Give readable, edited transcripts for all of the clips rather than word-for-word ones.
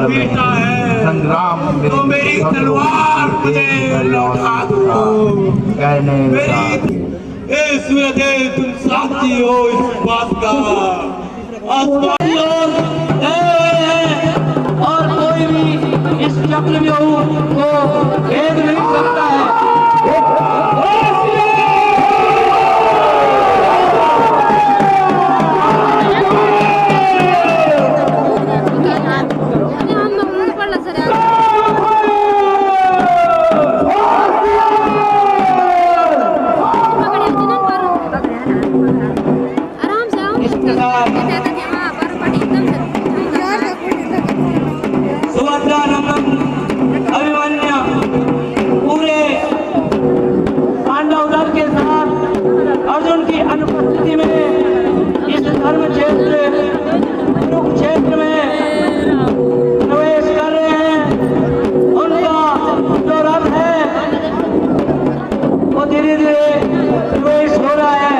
बेटा है संग्राम में तो मेरी तलवार मुझे लौटा दो। कहने मेरी तुम साथी हो इस बात का। और कोई भी इस चक्रव्यूह को भेद नहीं सकता है। अर्जुन की अनुपस्थिति में इस धर्म क्षेत्र में प्रवेश कर रहे हैं। उनका जो रथ है वो धीरे धीरे प्रवेश हो रहा है।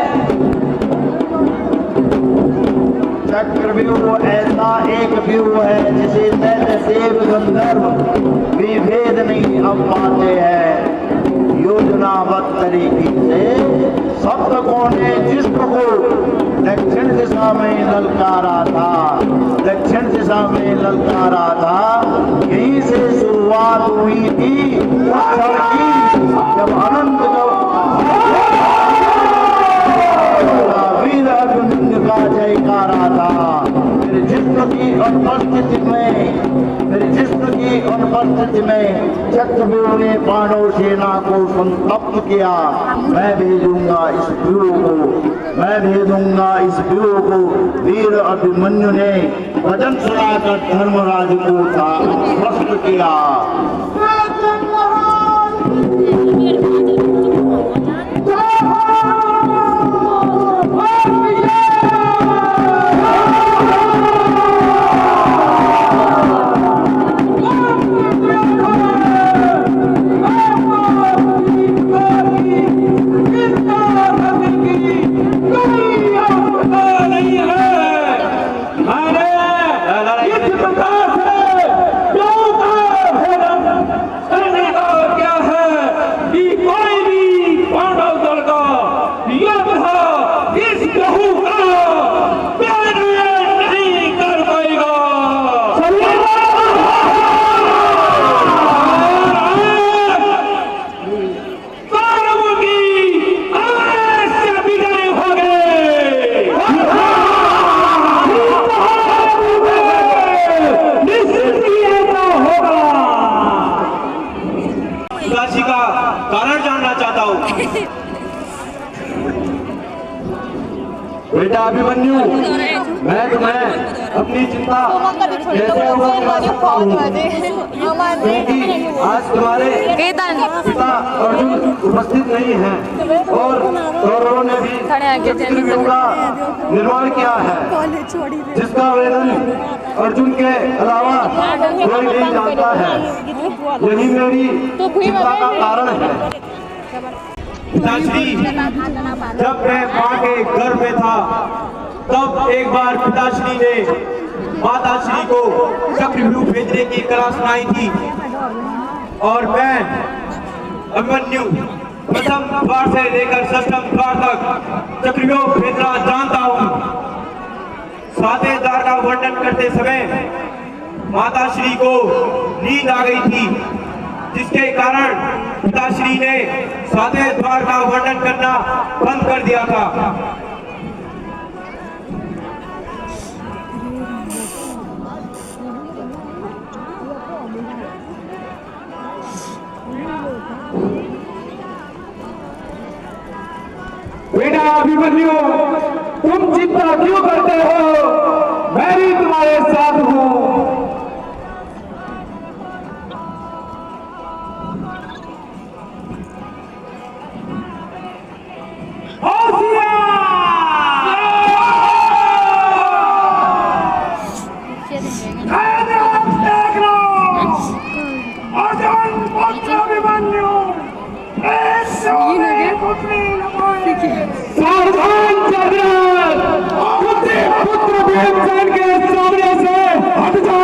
चक्रव्यूह ऐसा एक व्यूह है जिसे दैत्य देव गंधर्व भी भेद नहीं अब पाते हैं। योजनाबद्ध तरीके से सप्तकों ने जिस्म को दक्षिण दिशा में ललकारा था। दक्षिण दिशा में ललकारा था। यहीं से शुरुआत हुई थी क्षण की जब अनंत वीर अर्जुन का जयकारा था। फिर जिस्म की अनुपस्थिति में चक्रव्यूह ने पांडव सेना को संतप्त किया। मैं भेजूंगा इस व्यूह को वीर अभिमन्यु ने वचन सुनाकर धर्मराज को था स्पष्ट किया। कारण जानना चाहता हूँ। बेटा अभिमन्यु, मैं तुम्हें अपनी चिंता कैसे अवगत करा सकता हूँ, क्योंकि आज तुम्हारे पिता अर्जुन उपस्थित नहीं हैं और कौरवों ने भी चक्रव्यूह का निर्माण किया है जिसका वेदन अर्जुन के अलावा कोई नहीं जानता है। यही मेरी चिंता का कारण है। पिताश्री, जब मैं माँ के गर्भ में था तब एक बार पिताश्री ने माताश्री को चक्रव्यूह भेजने की कला सुनाई थी और मैं अभिमन्यु प्रथम द्वार से लेकर षष्ठम द्वार तक चक्रव्यूह भेजना जानता हूँ। सातवें द्वार का वर्णन करते समय माताश्री को नींद आ गई थी, जिसके कारण पिताश्री ने सातवें द्वार का वर्णन करना बंद कर दिया था। बेटा अभिमन्यु, तुम चिंता क्यों करते हो? मैं भी तुम्हारे साथ हूँ। सावधान चंद्र, पुत्र भीमसेन के सामने से हट जा।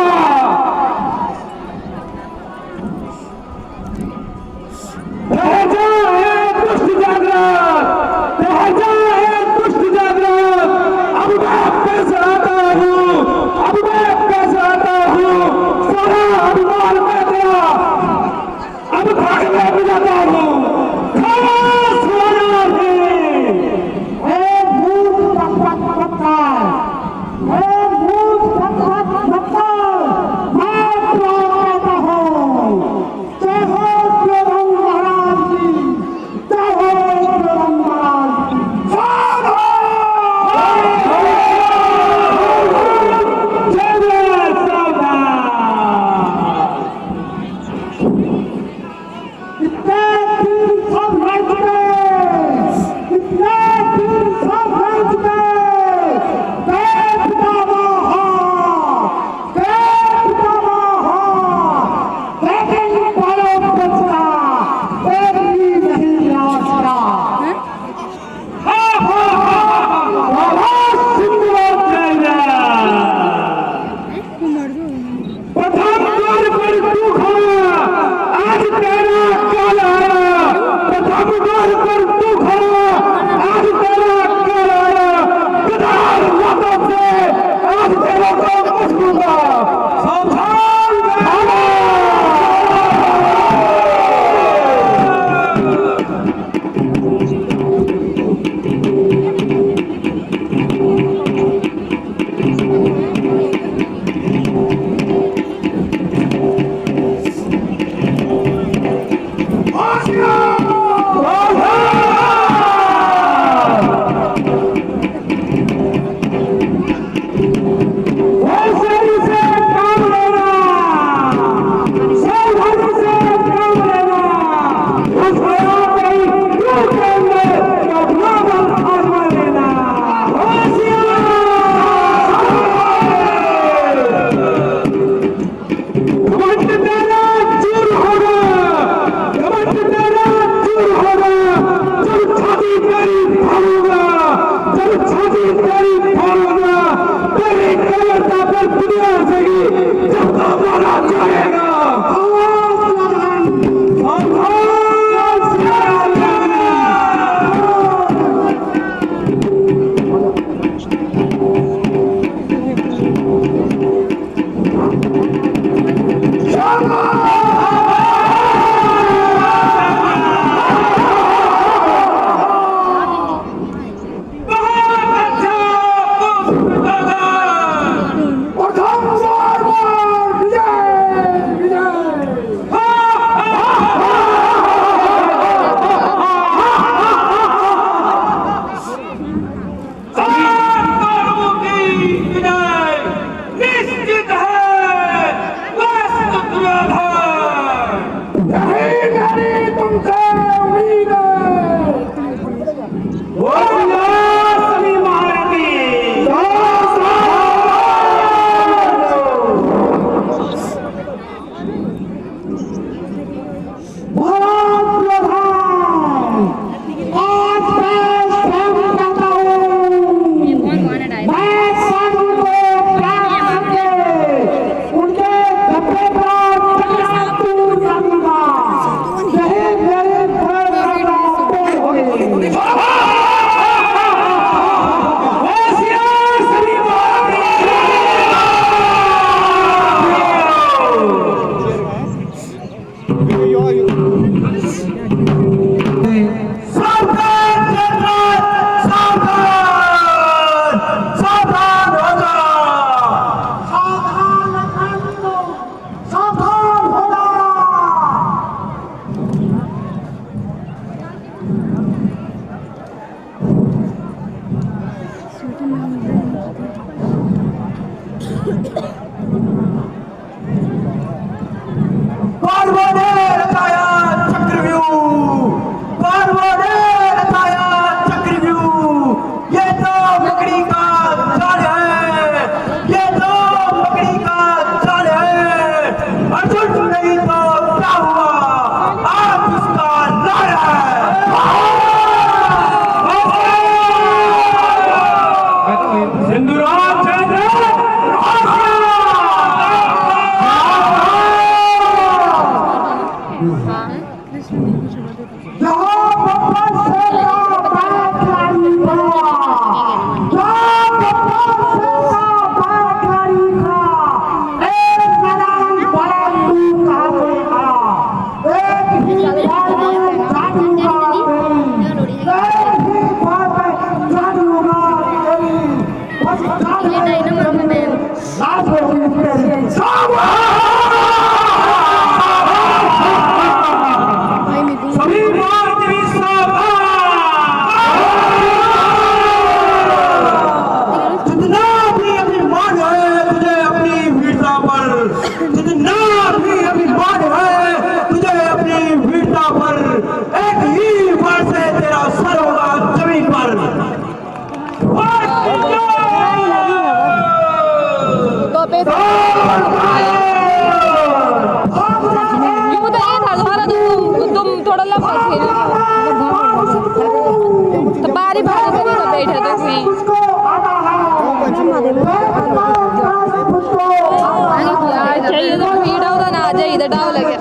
कौरवों ने रचाया चक्रव्यूह, कौरवों ने रचाया चक्रव्यूह। ये तो मकड़ी का जाल है, ये तो मकड़ी का जाल है। अर्जुन नहीं तो क्या हुआ, आज उसका लड़ है। सिंधुराज जय जय थोड़ा लंबा खेल तो बारी बारी करी तो बैठे तो चाहिए तो भीड़ होगा ना चाहिए तो डाव लगे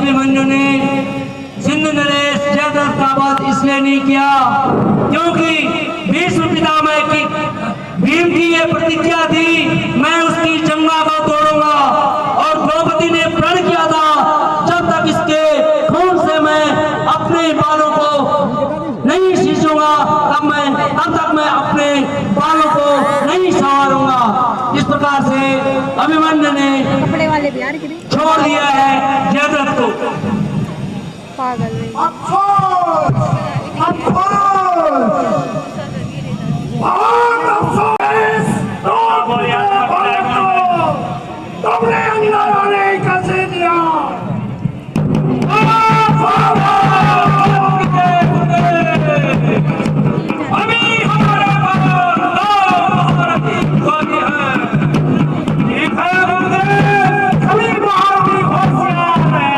अभिमन्यु ने सिंधु नरेश जयद्रथ का वध इसलिए नहीं किया क्योंकि भीष्म पितामह की भीम की ये प्रतिज्ञा थी, मैं उसकी जंगा को तोड़ूंगा। और द्रौपदी ने प्रण किया था, जब तक इसके खून से मैं अपने बालों को नहीं सींचूंगा तब तक मैं अपने बालों को नहीं संवारूंगा। इस प्रकार से अभिमन्यु ने छोड़ दिया है जयद्रथ को। पागल तुमने अंदर आने कैसे दिया? अभी हमारे सभी महारथी होशियार हैं।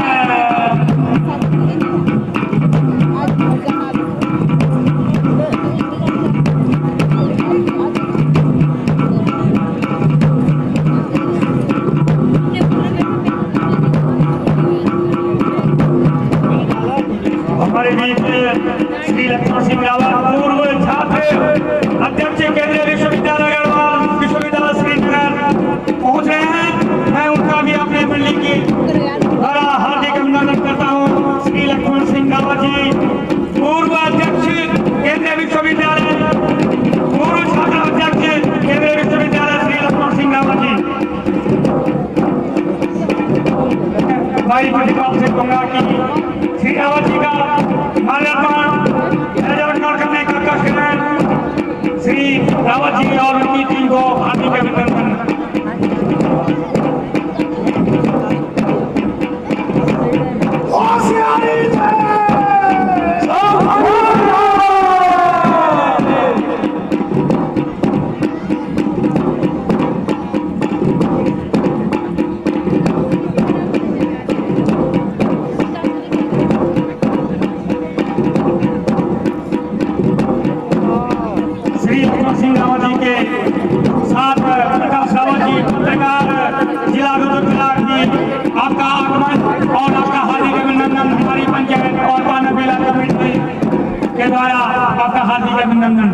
हमारे बीच श्री लक्ष्मण सिंह रावत पूर्व छात्र अध्यक्ष केंद्रीय विश्वविद्यालय गढ़वाल विश्वविद्यालय श्रीनगर पहुंच रहे हैं। मैं उनका भी अपने मंडली की बड़ा हार्दिक अभिनंदन करता हूं। श्री लक्ष्मण सिंह रावत जी पूर्व अध्यक्ष केंद्रीय विश्वविद्यालय, पूर्व छात्र अध्यक्ष केंद्रीय विश्वविद्यालय श्री लक्ष्मण सिंह रावत जी। भाई प्रतिभाग से कहूंगा कि श्री रावत जी का माल्यार्पण करने का कष्ट है। श्री रावत जी और उनकी टीम को हार्दिक अभिनंदन। आपका आगमन और आपका हार्दिक अभिनंदन हमारी पंचायत और मानव मेला कमेटी के द्वारा आपका हार्दिक अभिनंदन।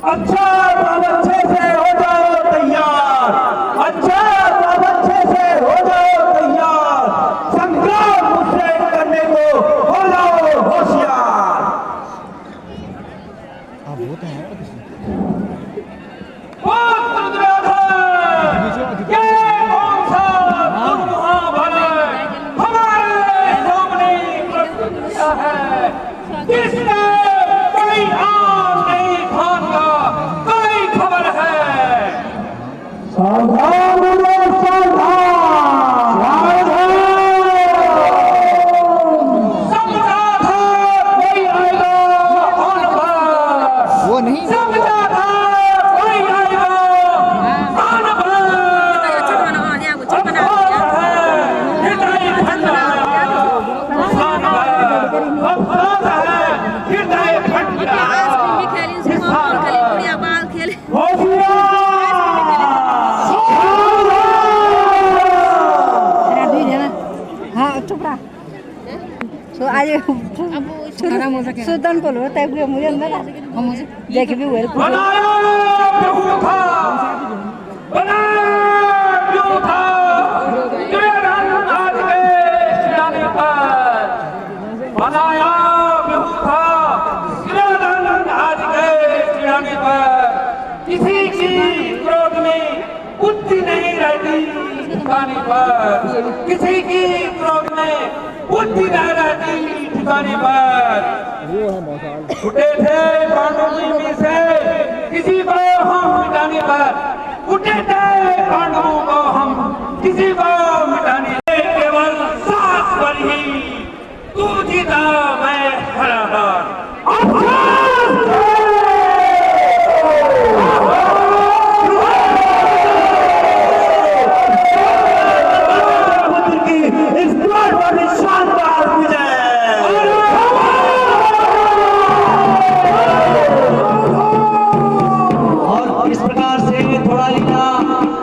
अच्छा सब अच्छे से हो जाओ तैयार, अच्छा सब अच्छे से हो जाओ तैयार, संग्राम मुझसे करने को हो जाओ होशियार। किसने कोई आम नहीं भागा, कोई खबर है। सावधान बोलो, सावधान समझा था कोई आएगा आन पर, वो नहीं समझा था कोई आएगा आन पर। सुल्तान को लो टाइप के मुझे अंदर हम मुझे देख भी हुए किसी की क्रोध में बुद्धि नहीं रहती ठिकाने पर, किसी की क्रोध में बुद्धि नहीं रहती ठिकाने पर। छुटे थे पांडवों की मीत से किसी को हम मिटाने पर, छुटे थे पांडवों को हम किसी को मिटाने केवल सात पर ही तू जीता मैं हरा।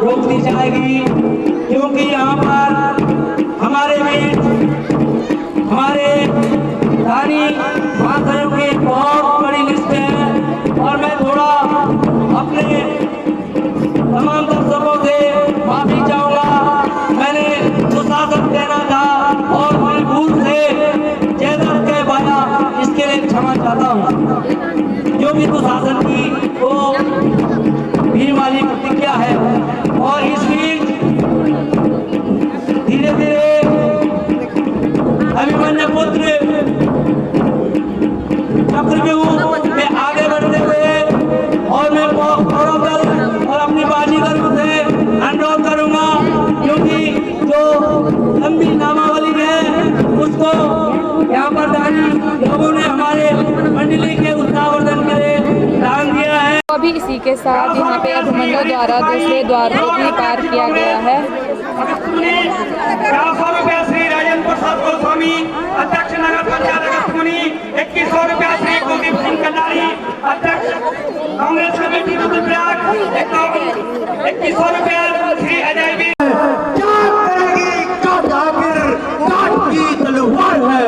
रोक दी जाएगी क्योंकि यहाँ पर हमारे बीच हमारे धानी महाशयों की बहुत बड़ी लिस्ट है और मैं थोड़ा अपने तमाम दर्शकों से माफी चाहूंगा। मैंने सुशासन कहना था और मैं भूल से जयदत्त कह पाया, इसके लिए क्षमा चाहता हूँ। जो भी सुशासन की वो भीम वाली प्रतिज्ञा है और इस बीच धीरे धीरे अभिमन्यु पुत्र चक्रव्यूह में आगे बढ़ते हुए और मैं कौरवदल और अपनी बाजीगर से अनुरोध करूंगा क्योंकि जो लंबी नामावली है उसको यहाँ पर दानी लोगों ने हमारे मंडली के उत्साहवर्धन के लिए दान दिया है। अभी इसी के साथ यहाँ पे अभिमन्यु द्वारा दूसरे द्वार को भी पार किया गया है। 400 रुपया श्री राजेंद्र प्रसाद गोस्वामी अध्यक्ष नगर पंचायत अगस्तमुनि, 2100 रुपया श्री कुलदीप सिंह कंडारी अध्यक्ष कांग्रेस कमेटी रुद्रप्रयाग, 2100 रुपया श्री अजय भी। क्या करेगी काट आखिर काट की तलवार है।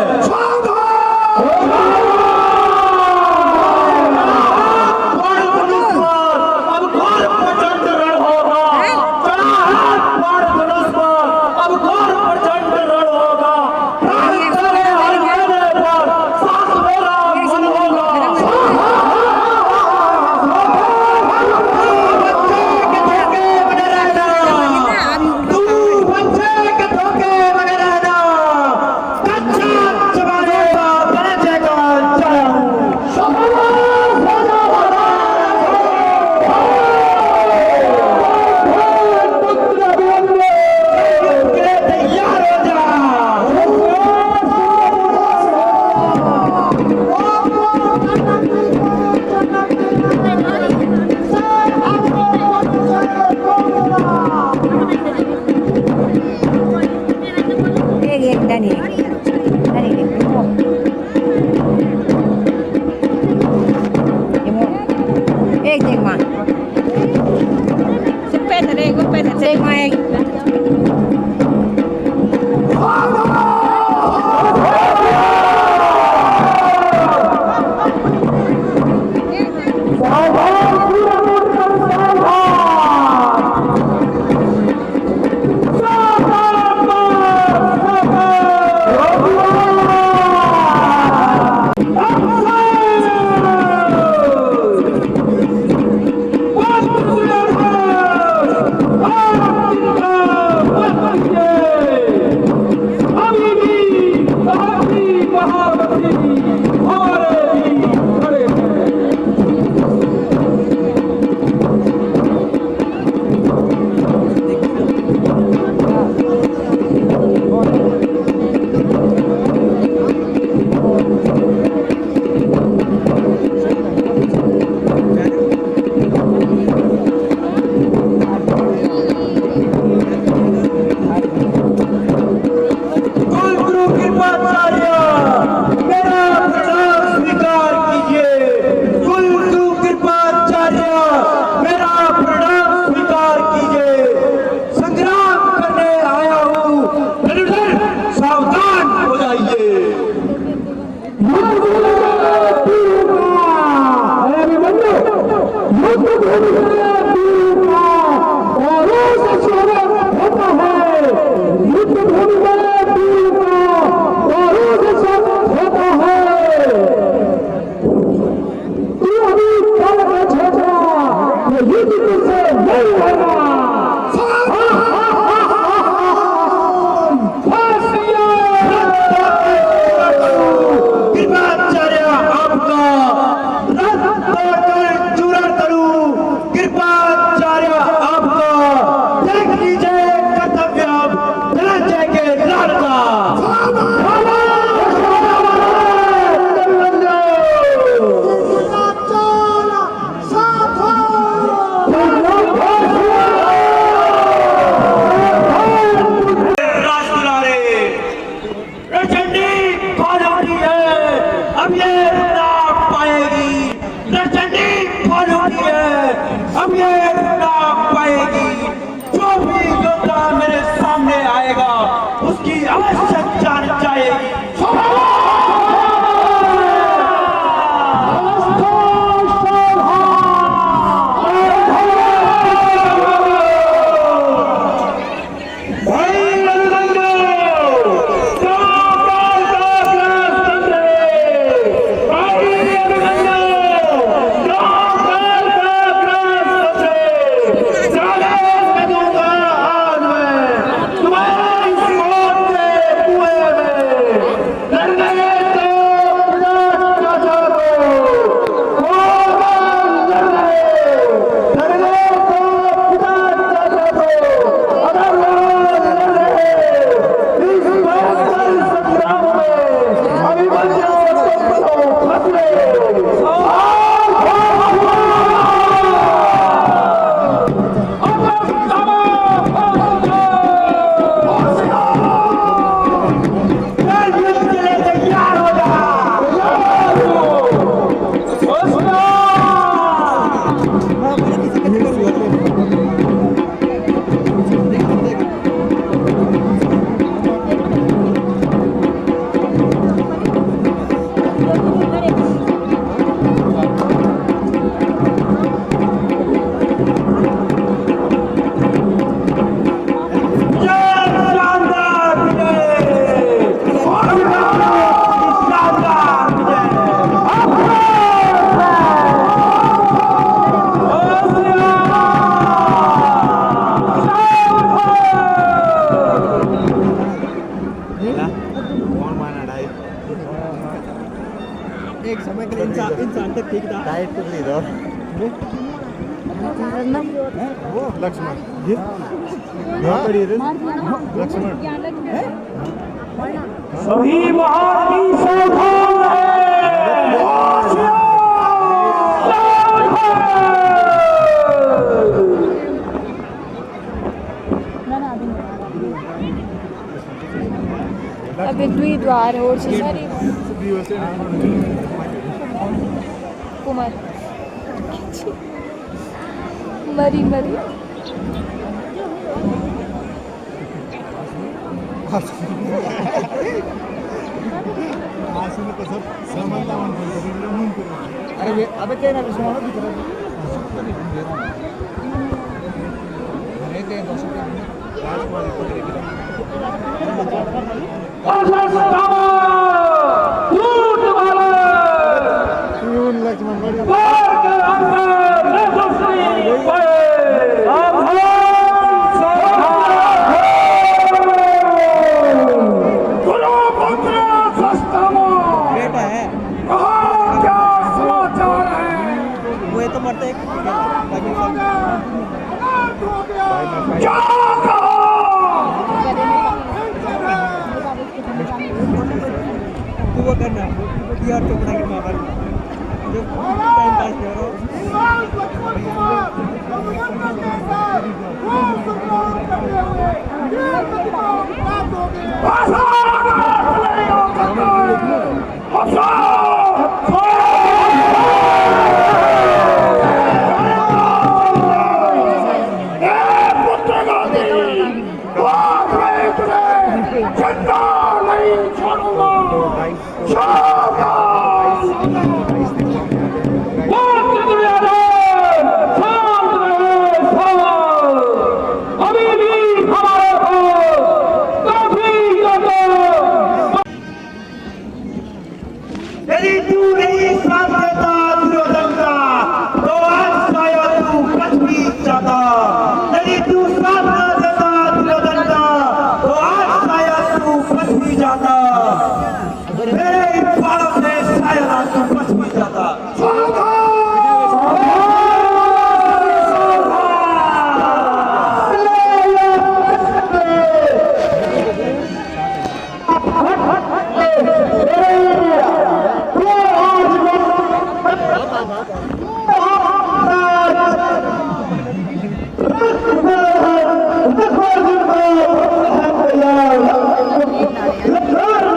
अवश्य जान जाएगी। एक समय के लिए इंसान तक ठीक था। डाइट तो नहीं था वो लक्ष्मण ये लक्ष्मण सभी महारानी सावधान अभी द्वार और सारी कुमार मरी मरी अरे अबे क्या ना सुनो भी तरह अरे दे 200 वो करना यार टुकड़ा के मार जो टाइम पास करो यदि तू नहीं साथ देता दुर्योधन का तो आज शायद तू बच भी जाता। यदि तू साथ न देता दुर्योधन का तो आज शायद तू बच भी जाता। मेरे इन बालों से शायद आज तू बच भी जाता। Yeah.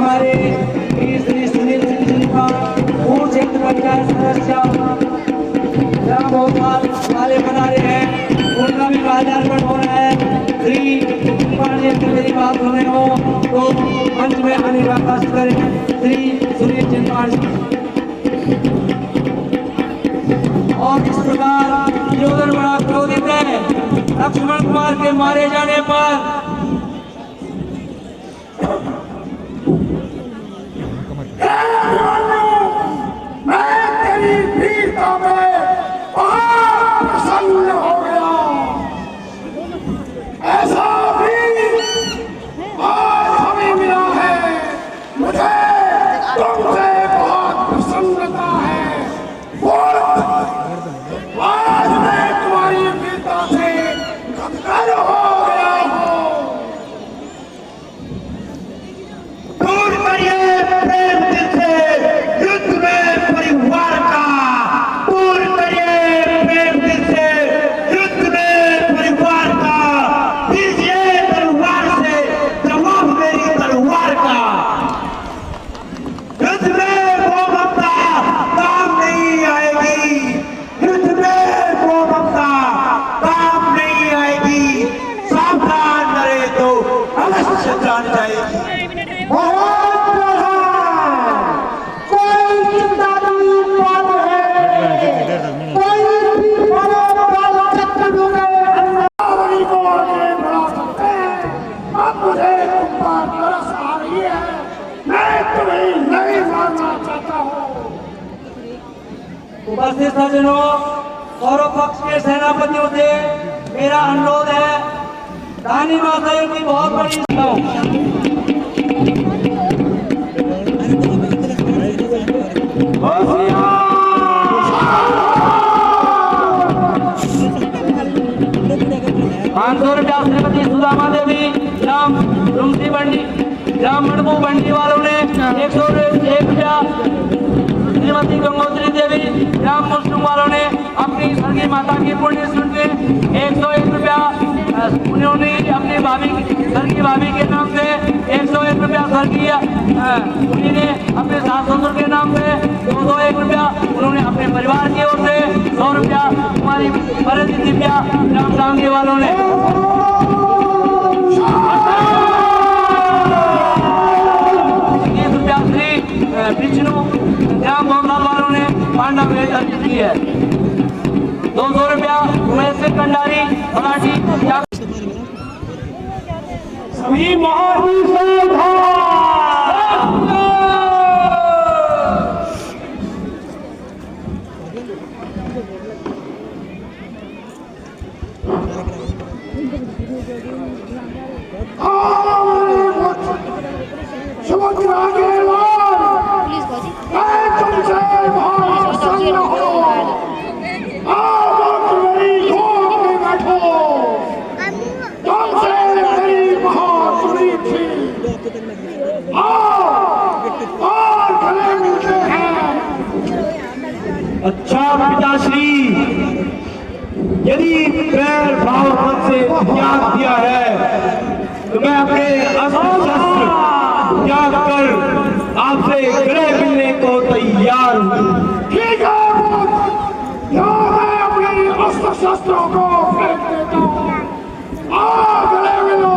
हमारे श्री सुनील सिंह जी का पूर्व क्षेत्र पंचायत सदस्य ग्राम भोपाल वाले बना रहे हैं, उनका भी कार्यार्पण हो रहा है। श्री पांडे की मेरी बात सुने हो तो मंच में आने का कष्ट करें। श्री सुनील चिंपाणी और इस प्रकार दुर्योधन बड़ा क्रोधित है लक्ष्मण कुमार के मारे जाने पर। मैं तेरी वीरता में बहुत प्रसन्न हो गया। ऐसा भी आज हमें मिला है, मुझे तुमसे बहुत प्रसन्नता है। आज मैं तुम्हारी वीरता से गदगद हो गया हूँ। दूर करिए प्रेम दिल से युद्ध में परिवार का, दूर करिए प्रेम दिल से युद्ध में परिवार का, दीजिए तलवार से जवाब मेरी तलवार का। युद्ध में वो ममता काम नहीं आएगी, युद्ध में वो ममता काम नहीं आएगी, सावधान रहे तो अवश्य जान जाएगी। उपस्थित सज्जनों, कौरव पक्ष के सेनापतियों से मेरा अनुरोध है, रानी माताओं की बहुत बड़ी ₹500 श्रीमती सुदामा देवी ग्राम रुमसी बंडी ग्राम मड़बू बंडी वालों ने ₹101 श्रीमती गंगोत्री देवी ग्राम मुस्लिम वालों ने अपनी स्वर्गीय माता की पुण्य स्मृति ₹101 उन्होंने अपनी स्वर्गीय भाभी के नाम से ₹101 स्वर्गीय उन्हीं ने अपने सास ससुर के नाम से ₹201 उन्होंने अपने परिवार की ओर से ₹100 हमारी भरत दिव्या ग्राम गांधी वालों ने विष्णु ग्राम भोपाल वालों ने पांडा भेंट अर्जित की है। ₹200 उमेश सिंह कंडारी मराठी सभी महापुरुषों अच्छा पिताश्री, यदि प्रेम भाव मन से त्याग दिया है तो मैं अपने अस्त्र शस्त्र त्याग कर आपसे गले मिलने को तैयार हूँ। ठीक है, मैं अपने अस्त्र शस्त्रों को फेंक देता हूँ। गले मिलो।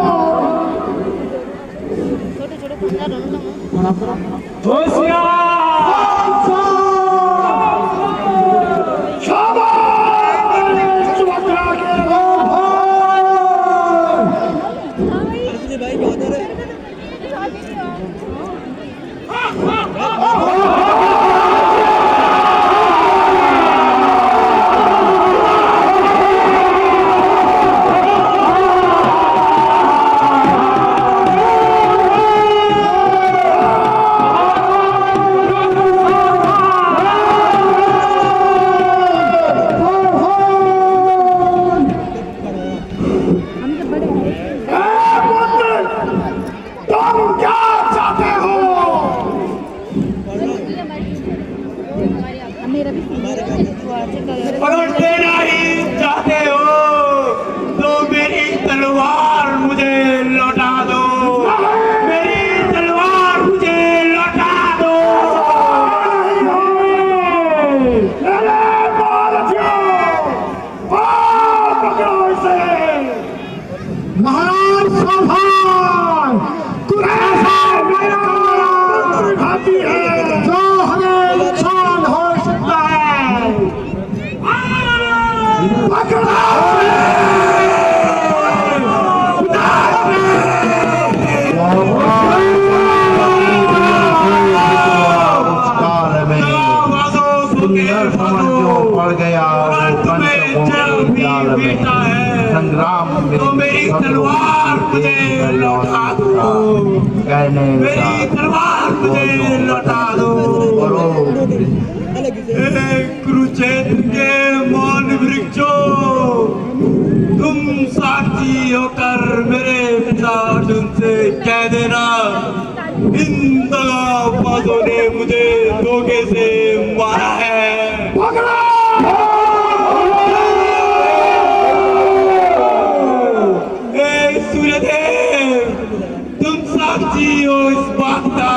मुझे लौटा दो। कुरुक्षेत्र के मौन वृक्षों, तुम साक्षी होकर मेरे पिता अर्जुन से कह देना, इन दगाबाजों ने मुझे धोखे से मारा है। सूर्यदेव, तुम साक्षी हो इस बात का।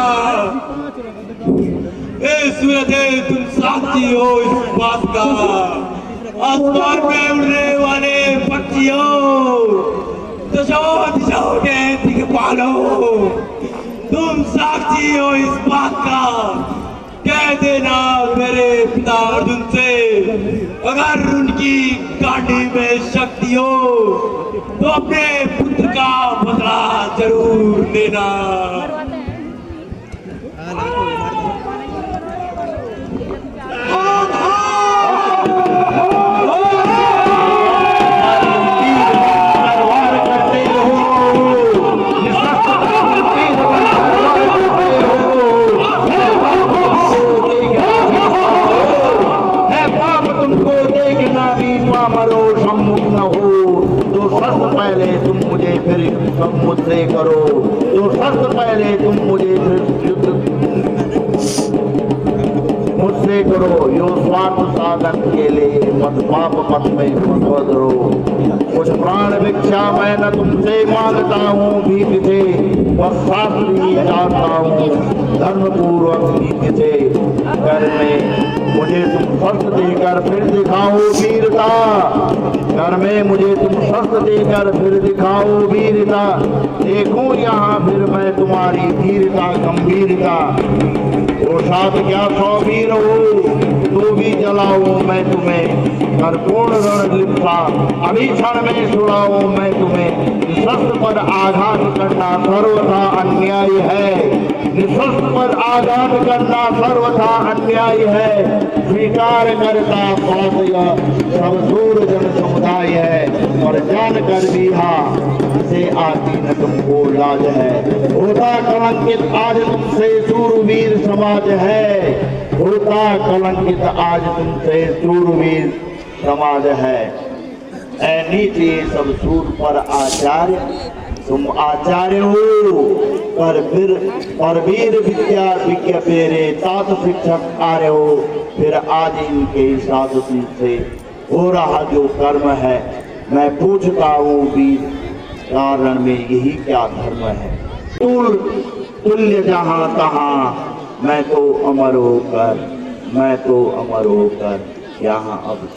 सूर्यदेव, तुम साक्षी हो इस बात का। आसमान में उड़ने वाले पक्षियों, दिशाओं के दिक्पालों, तुम साक्षी हो इस बात का। कह देना मेरे पिता अर्जुन से, अगर उनकी गांडी में शक्ति हो तो अपने पुत्र का बदला जरूर लेना। पहले तुम मुझे फिर सब मुझसे करो, जो शर्त पहले तुम मुझे फिर युद्ध मुझसे करो, यो स्वार्थ साधन के लिए मत पाप मत में मत बदलो। कुछ प्राण भिक्षा मैं न तुमसे मांगता हूँ भीख से, बस शास्त्र ही चाहता हूँ धर्म पूर्वक नीति से। कर में मुझे तुम शर्त देकर फिर दिखाओ वीरता, घर में मुझे तुम शस्त्र देकर फिर दिखाओ वीरता। देखूं यहाँ फिर मैं तुम्हारी धीरता गंभीरता। वो साथ क्या 100 वीर हो तो भी जलाओ मैं तुम्हें, कर पूर्ण रण लिप्सा अभी क्षण में छुड़ाओ मैं तुम्हें। शस्त्र पर आघात करना सर्वथा अन्याय है, निशस्त्र पर आघात करना सर्वथा अन्याय है। स्वीकार करता बात यह सब सूर जन समुदाय है, और जान कर भी से आती न तुमको लाज है। होता कलंकित आज तुमसे शूरवीर समाज है, होता कलंकित आज तुमसे शूरवीर समाज है। ऐ नीति सब सूर पर आचार्य, तुम आचार्य हो पर वीर विद्या पेरे तात शिक्षक आर्य हो। फिर आज इनके साथ से हो रहा जो कर्म है, मैं पूछता हूँ वीर कारण में यही क्या धर्म है। तुल्य जहाँ तहाँ मैं तो अमर होकर यहाँ अब